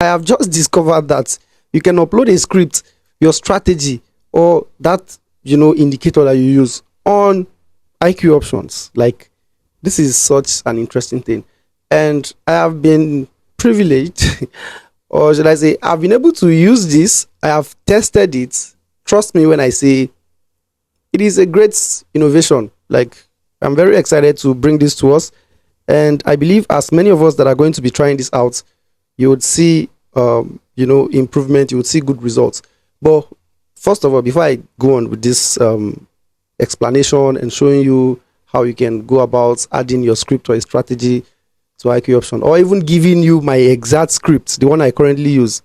I have just discovered that you can upload a script, your strategy, or that indicator that you use on IQ options. Like, this is such an interesting thing, and I have been privileged, or should I say, I've been able to use this. I have tested it. Trust me when I say it is a great innovation. Like, I'm very excited to bring this to us, and I believe as many of us that are going to be trying this out, you would see improvement, you would see good results. But first of all, before I go on with this explanation and showing you how you can go about adding your script or a strategy to IQ option, or even giving you my exact script, the one I currently use,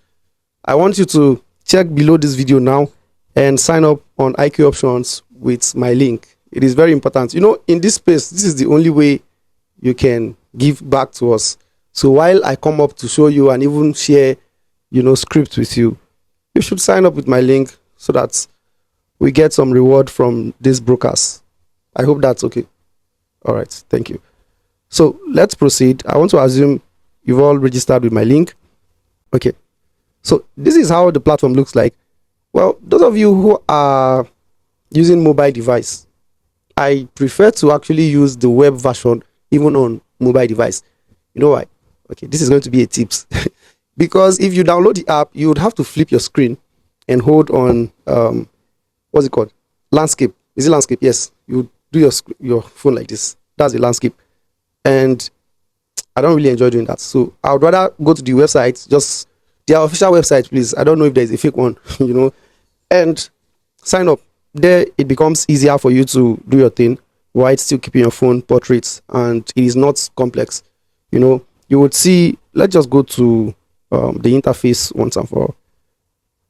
I want you to check below this video now and sign up on IQ options with my link. It is very important. In this space, this is the only way you can give back to us. So while I come up to show you and even share, script with you, you should sign up with my link so that we get some reward from these brokers. I hope that's okay. All right. Thank you. So let's proceed. I want to assume you've all registered with my link. Okay. So this is how the platform looks like. Well, those of you who are using mobile device, I prefer to actually use the web version even on mobile device. You know why? Okay, this is going to be a tips. Because if you download the app, you would have to flip your screen and hold on what's it called? Landscape. Is it landscape? Yes. You do your phone like this. That's the landscape. And I don't really enjoy doing that. So I would rather go to the website, just their official website, please. I don't know if there's a fake one, and sign up. There it becomes easier for you to do your thing while still keeping your phone portraits, and it is not complex. You would see, let's just go to the interface once and for all.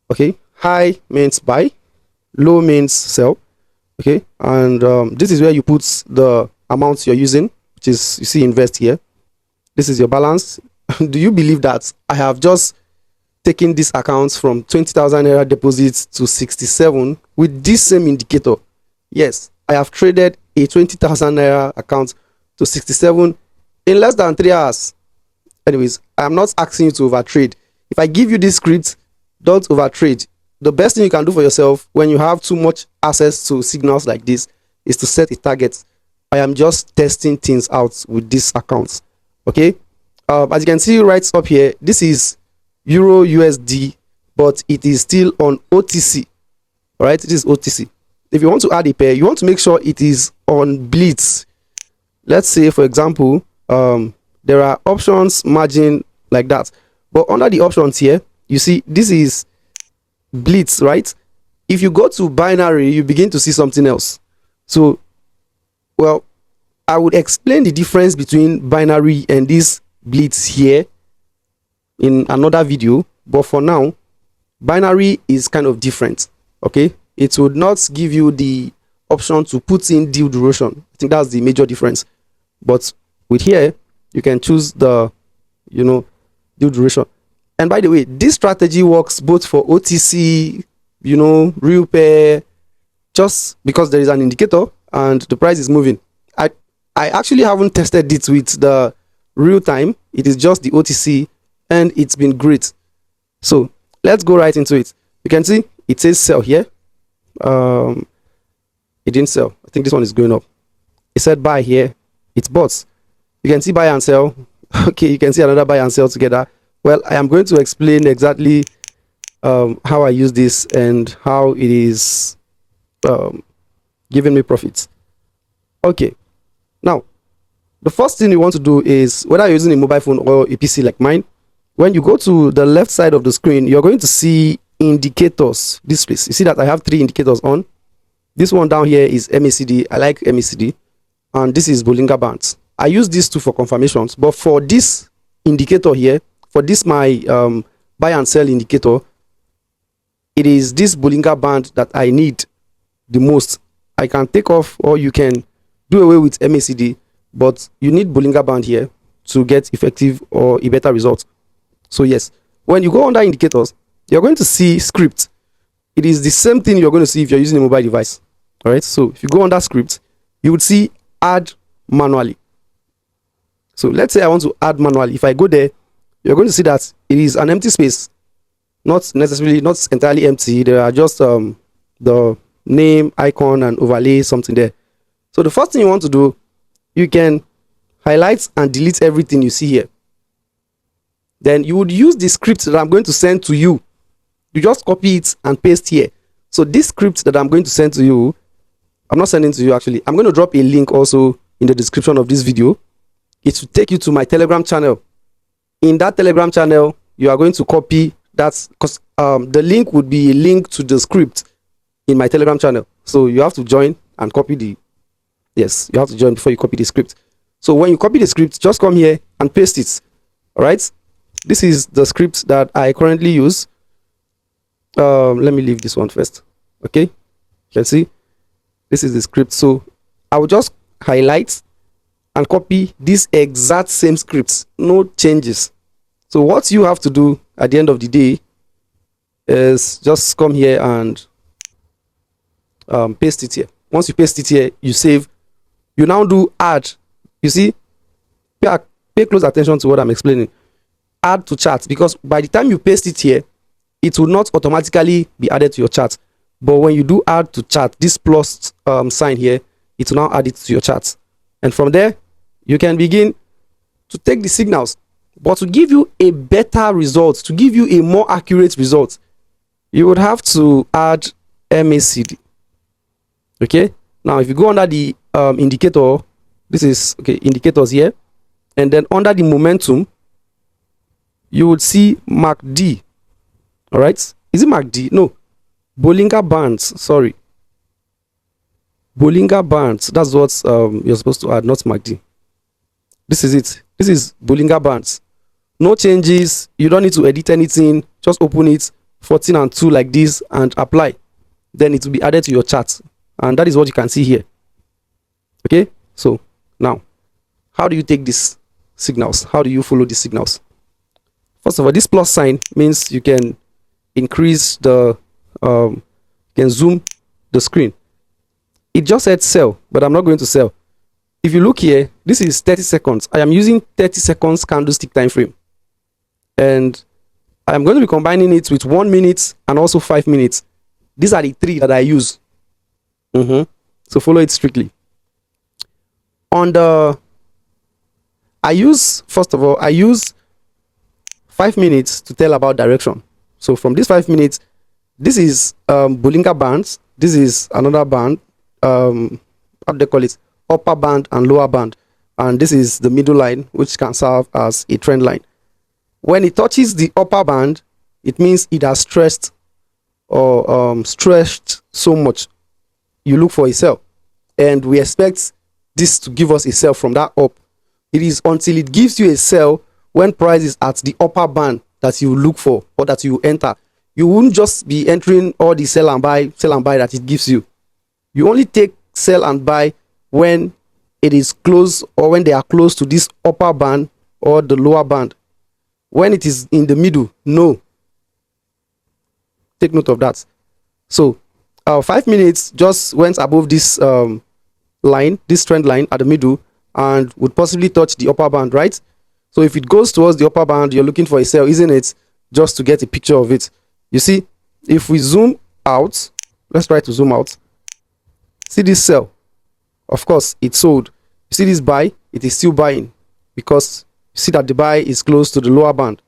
Okay, high means buy, low means sell. Okay, and this is where you put the amounts you're using, which is, you see, invest here. This is your balance. Do you believe that I have just taken these accounts from 20,000 naira deposits to 67 with this same indicator? Yes, I have traded a 20,000 naira account to 67 in less than 3 hours. Anyways, I'm not asking you to overtrade. If I give you this script, don't overtrade. The best thing you can do for yourself when you have too much access to signals like this is to set a target. I am just testing things out with these accounts. Okay, as you can see right up here, this is Euro USD, but it is still on OTC. All right, it is OTC. If you want to add a pair, you want to make sure it is on Blitz. Let's say, for example, there are options margin like that, but under the options here, you see this is Blitz, right? If you go to binary, you begin to see something else. So, well, I would explain the difference between binary and this Blitz here in another video, but for now, binary is kind of different. Okay, it would not give you the option to put in deal duration. I think that's the major difference. But with here, you can choose the deal duration. And by the way, this strategy works both for OTC, real pair, just because there is an indicator and the price is moving. I actually haven't tested it with the real time. It is just the OTC, and it's been great. So let's go right into it. You can see it says sell here. It didn't sell. I think this one is going up. It said buy here. It's bought. You can see buy and sell. Okay, you can see another buy and sell together. Well, I am going to explain exactly how I use this and how it is giving me profits. Okay, now the first thing you want to do is, whether you're using a mobile phone or a PC like mine, when you go to the left side of the screen, you're going to see indicators. This place, you see that I have 3 indicators on. This one down here is MACD. I like MACD, and this is Bollinger Bands. I use these 2 for confirmations, but for this indicator here, for this my buy and sell indicator, it is this Bollinger Band that I need the most. I can take off, or you can do away with MACD, but you need Bollinger Band here to get effective or a better result. So yes, when you go under indicators, you're going to see script. It is the same thing you're going to see if you're using a mobile device. All right, so if you go under script, you would see add manually. So let's say I want to add manually. If I go there, you're going to see that it is an empty space, not necessarily, not entirely empty. There are just the name, icon, and overlay something there. So the first thing you want to do, you can highlight and delete everything you see here. Then you would use the script that I'm going to send to you. You just copy it and paste here. So this script that I'm going to send to you, I'm not sending to you actually. I'm going to drop a link also in the description of this video. It will take you to my Telegram channel. In that Telegram channel, you are going to copy that, because the link would be a link to the script in my Telegram channel. So you have to join and copy the, yes, you have to join before you copy the script. So when you copy the script, just come here and paste it. All right. This is the script that I currently use. Let me leave this one first. Okay. You can see this is the script. So I will just highlight and copy this exact same script, no changes. So what you have to do at the end of the day is just come here and paste it here. Once you paste it here, you save. You now do add. You see, pay close attention to what I'm explaining. Add to chart, because by the time you paste it here, it will not automatically be added to your chart. But when you do add to chart, this plus sign here, it will now add it to your chart. And from there, you can begin to take the signals. But to give you a better result, to give you a more accurate result, you would have to add MACD. Okay. Now, if you go under the indicator, this is okay, indicators here, and then under the momentum, you would see MACD. All right. Is it MACD? No. Bollinger Bands. Sorry. Bollinger Bands. That's what you're supposed to add, not MACD. This is it. This is Bollinger Bands. No changes. You don't need to edit anything. Just open it, 14 and 2 like this, and apply. Then it will be added to your chart. And that is what you can see here. Okay. So now, how do you take these signals? How do you follow these signals? First of all, this plus sign means you can increase the, you can zoom the screen. It just said sell, but I'm not going to sell. If you look here, this is 30 seconds. I am using 30 seconds candlestick time frame. And I'm going to be combining it with 1 minute and also 5 minutes. These are the three that I use. So follow it strictly. On the, first of all, I use 5 minutes to tell about direction. So from this 5 minutes, this is Bollinger Bands. This is another band. What do they call it? Upper band and lower band. And this is the middle line, which can serve as a trend line. When it touches the upper band, it means it has stressed or stretched so much. You look for a sell. And we expect this to give us a sell from that up. It is until it gives you a sell when price is at the upper band that you look for or that you enter. You won't just be entering all the sell and buy that it gives you. You only take sell and buy when it is close or when they are close to this upper band or the lower band. When it is in the middle, no. Take note of that. So 5 minutes just went above this line, this trend line at the middle, and would possibly touch the upper band, right? So if it goes towards the upper band, you're looking for a sell, isn't it? Just to get a picture of it. You see, if we zoom out, let's try to zoom out. See this sell. Of course, it sold. You see this buy, it is still buying because you see that the buy is close to the lower band.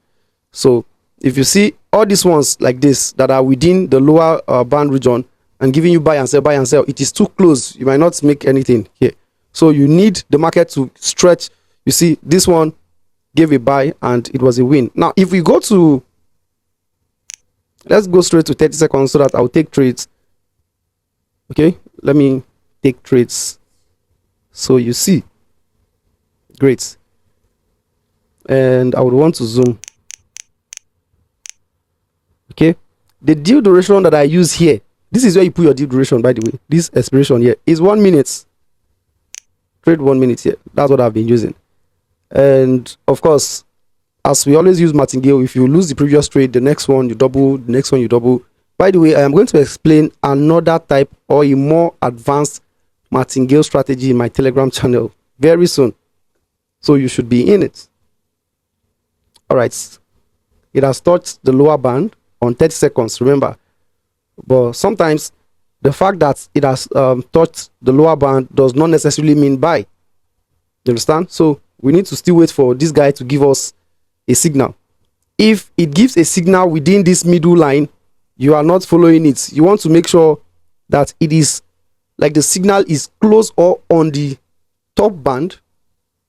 So if you see all these ones like this that are within the lower band region and giving you buy and sell, it is too close. You might not make anything here. So you need the market to stretch. You see, this one gave a buy and it was a win. Now, if we go to, let's go straight to 30 seconds so that I'll take trades. Okay, let me take trades. So you see, great. And I would want to zoom. Okay, the deal duration that I use here, this is where you put your deal duration, by the way. This expiration here is 1 minute. Trade 1 minute here. That's what I've been using. And of course, as we always use martingale, if you lose the previous trade, the next one you double, the next one you double. By the way, I am going to explain another type or a more advanced martingale strategy in my Telegram channel very soon. So you should be in it. All right, it has touched the lower band on 30 seconds, remember. But sometimes the fact that it has touched the lower band does not necessarily mean buy. You understand? So we need to still wait for this guy to give us a signal. If it gives a signal within this middle line, you are not following it. You want to make sure that it is like the signal is close or on the top band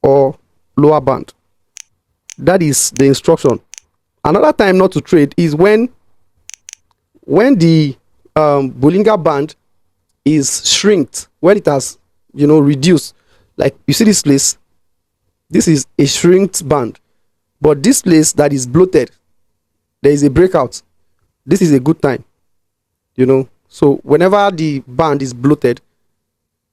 or lower band. That is the instruction. Another time not to trade is when the Bollinger Band is shrinked, when it has, you know, reduced. Like you see this place, this is a shrinked band, but this place that is bloated, there is a breakout. This is a good time, you know. So whenever the band is bloated,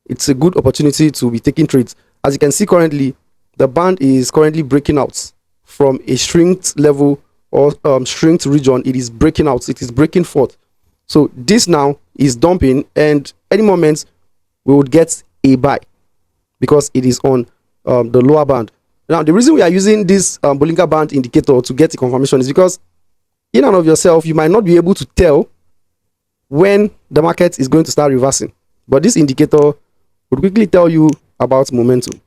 it's a good opportunity to be taking trades. As you can see currently, the band is currently breaking out from a shrinked level or shrinked region. It is breaking out, it is breaking forth. So this now is dumping, and any moment we would get a buy because it is on the lower band. Now the reason we are using this Bollinger Band indicator to get the confirmation is because in and of yourself you might not be able to tell when the market is going to start reversing, but this indicator would quickly tell you about momentum.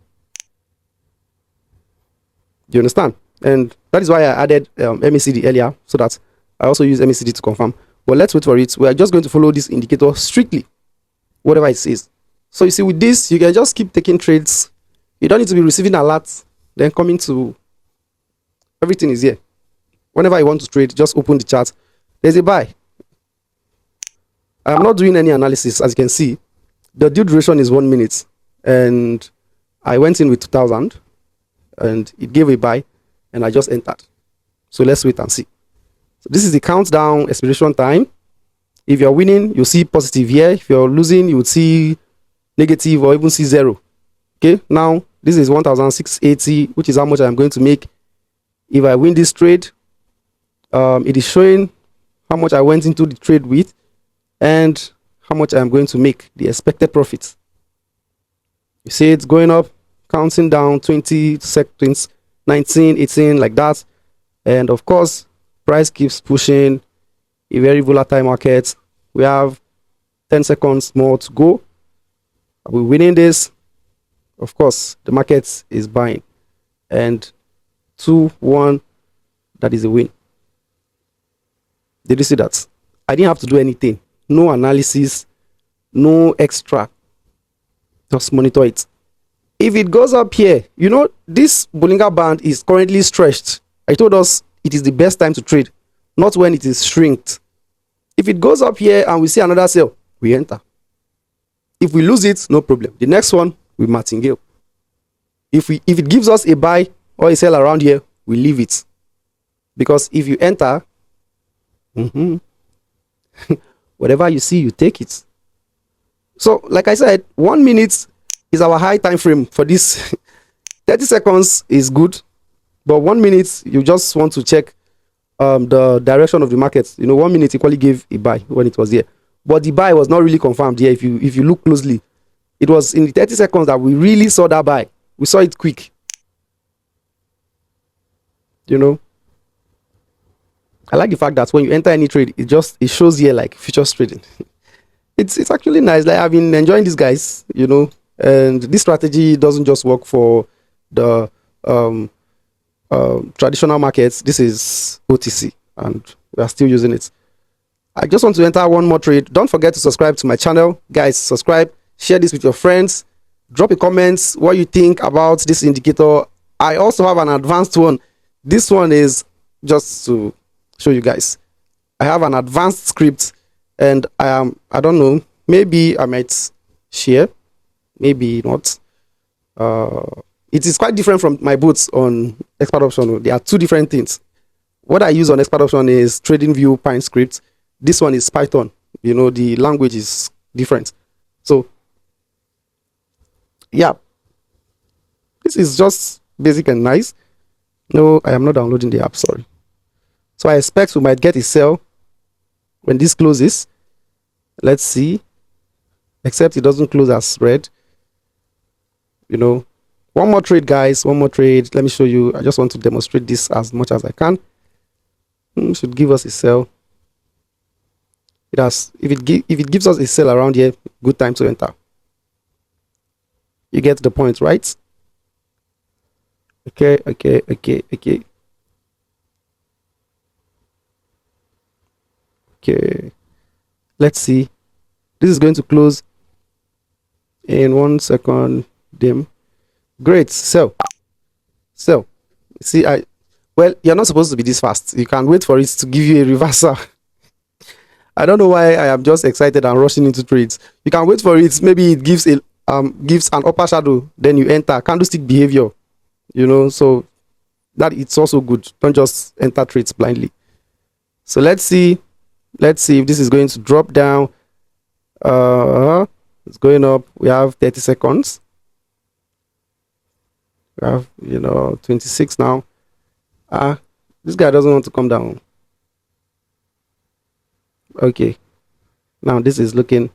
Do you understand? And that is why I added MACD earlier, so that I also use MACD to confirm. But let's wait for it. We are just going to follow this indicator strictly, whatever it says. So you see, with this, you can just keep taking trades. You don't need to be receiving alerts, then coming to everything is here. Whenever you want to trade, just open the chart. There's a buy. I'm not doing any analysis, as you can see. The due duration is 1 minute, and I went in with 2,000, and it gave a buy, and I just entered. So let's wait and see. So this is the countdown expiration time. If you're winning, you'll see positive here. If you're losing, you would see negative or even see 0. Okay, now this is 1,680, which is how much I'm going to make if I win this trade. It is showing how much I went into the trade with and how much I'm going to make, the expected profit. You see it's going up, counting down 20 seconds, 19, 18, like that. And of course, price keeps pushing. A very volatile market. We have 10 seconds more to go. Are we winning this? Of course, the market is buying. And 2-1, that is a win. Did you see that? I didn't have to do anything. No analysis, no extra. Just monitor it. If it goes up here, you know, this Bollinger Band is currently stretched. I told us it is the best time to trade, not when it is shrinked. If it goes up here and we see another sell, we enter. If we lose it, no problem. The next one, we martingale. If it gives us a buy or a sell around here, we leave it. Because if you enter, whatever you see, you take it. So, like I said, 1 minute is our high time frame for this. 30 seconds is good, but 1 minute, you just want to check the direction of the market. You know, 1 minute equally gave a buy when it was here, but the buy was not really confirmed here. If you look closely, it was in the 30 seconds that we really saw that buy. We saw it quick. You know, I like the fact that when you enter any trade, it shows here like futures trading. It's actually nice. Like, I've been enjoying these guys, you know, and this strategy doesn't just work for the traditional markets. This is OTC, and we are still using it. I just want to enter one more trade. Don't forget to subscribe to my channel, guys. Subscribe, share this with your friends, drop a comment what you think about this indicator. I also have an advanced one. This one is just to show you guys. I have an advanced script, and I don't know, maybe I might share, maybe not. It is quite different from my boots on expert option. There are two different things. What I use on expert option is TradingView Pine script. This one is Python. You know, the language is different. So yeah, this is just basic and nice. No, I am not downloading the app, sorry. So I expect we might get a sell when this closes. Let's see. Except it doesn't close as red. You know, One more trade, guys. One more trade. Let me show you. I just want to demonstrate this as much as I can. Should give us a sell. It has. If it gives us a sell around here, good time to enter. You get the point, right? Okay. Let's see. This is going to close in 1 second. Dim. Great. Sell. See, well, you're not supposed to be this fast. You can wait for it to give you a reversal. I don't know why I am just excited and rushing into trades. You can wait for it. Maybe it gives an upper shadow, then you enter. Candlestick behavior, so that it's also good. Don't just enter trades blindly. So let's see if this is going to drop down. It's going up. We have 30 seconds. We have 26 now. This guy doesn't want to come down. Okay, now this is looking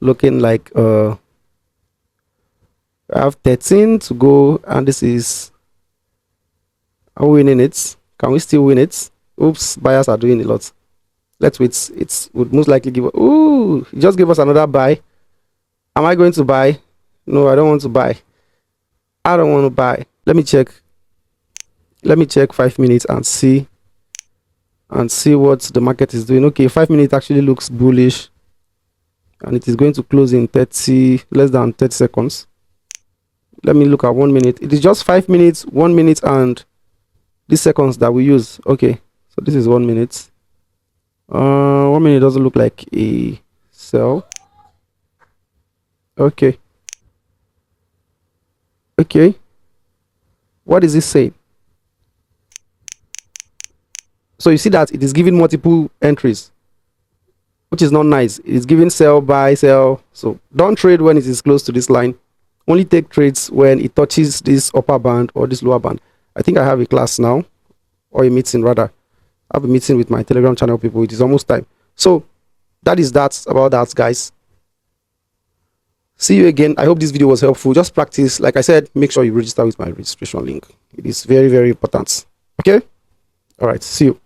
like I have 13 to go, and this is, are we winning it? Can we still win it? Oops, buyers are doing a lot. Let's wait. It would most likely give. Ooh, just give us another buy. Am I going to buy? No, I don't want to buy. I don't want to buy. Let me check 5 minutes and see what the market is doing. Okay, 5 minutes actually looks bullish, and it is going to close in less than 30 seconds. Let me look at 1 minute. It is just 5 minutes, 1 minute, and these seconds that we use. Okay, so this is 1 minute. 1 minute doesn't look like a sell. Okay, what is this saying? So you see that it is giving multiple entries, which is not nice. It is giving sell, buy, sell. So don't trade when it is close to this line. Only take trades when it touches this upper band or this lower band. I think I have a class now, or a meeting rather. I have a meeting with my Telegram channel people. It is almost time. So that is that about that, guys. See you again. I hope this video was helpful. Just practice. Like I said, make sure you register with my registration link. It is very, very important. Okay? All right. See you.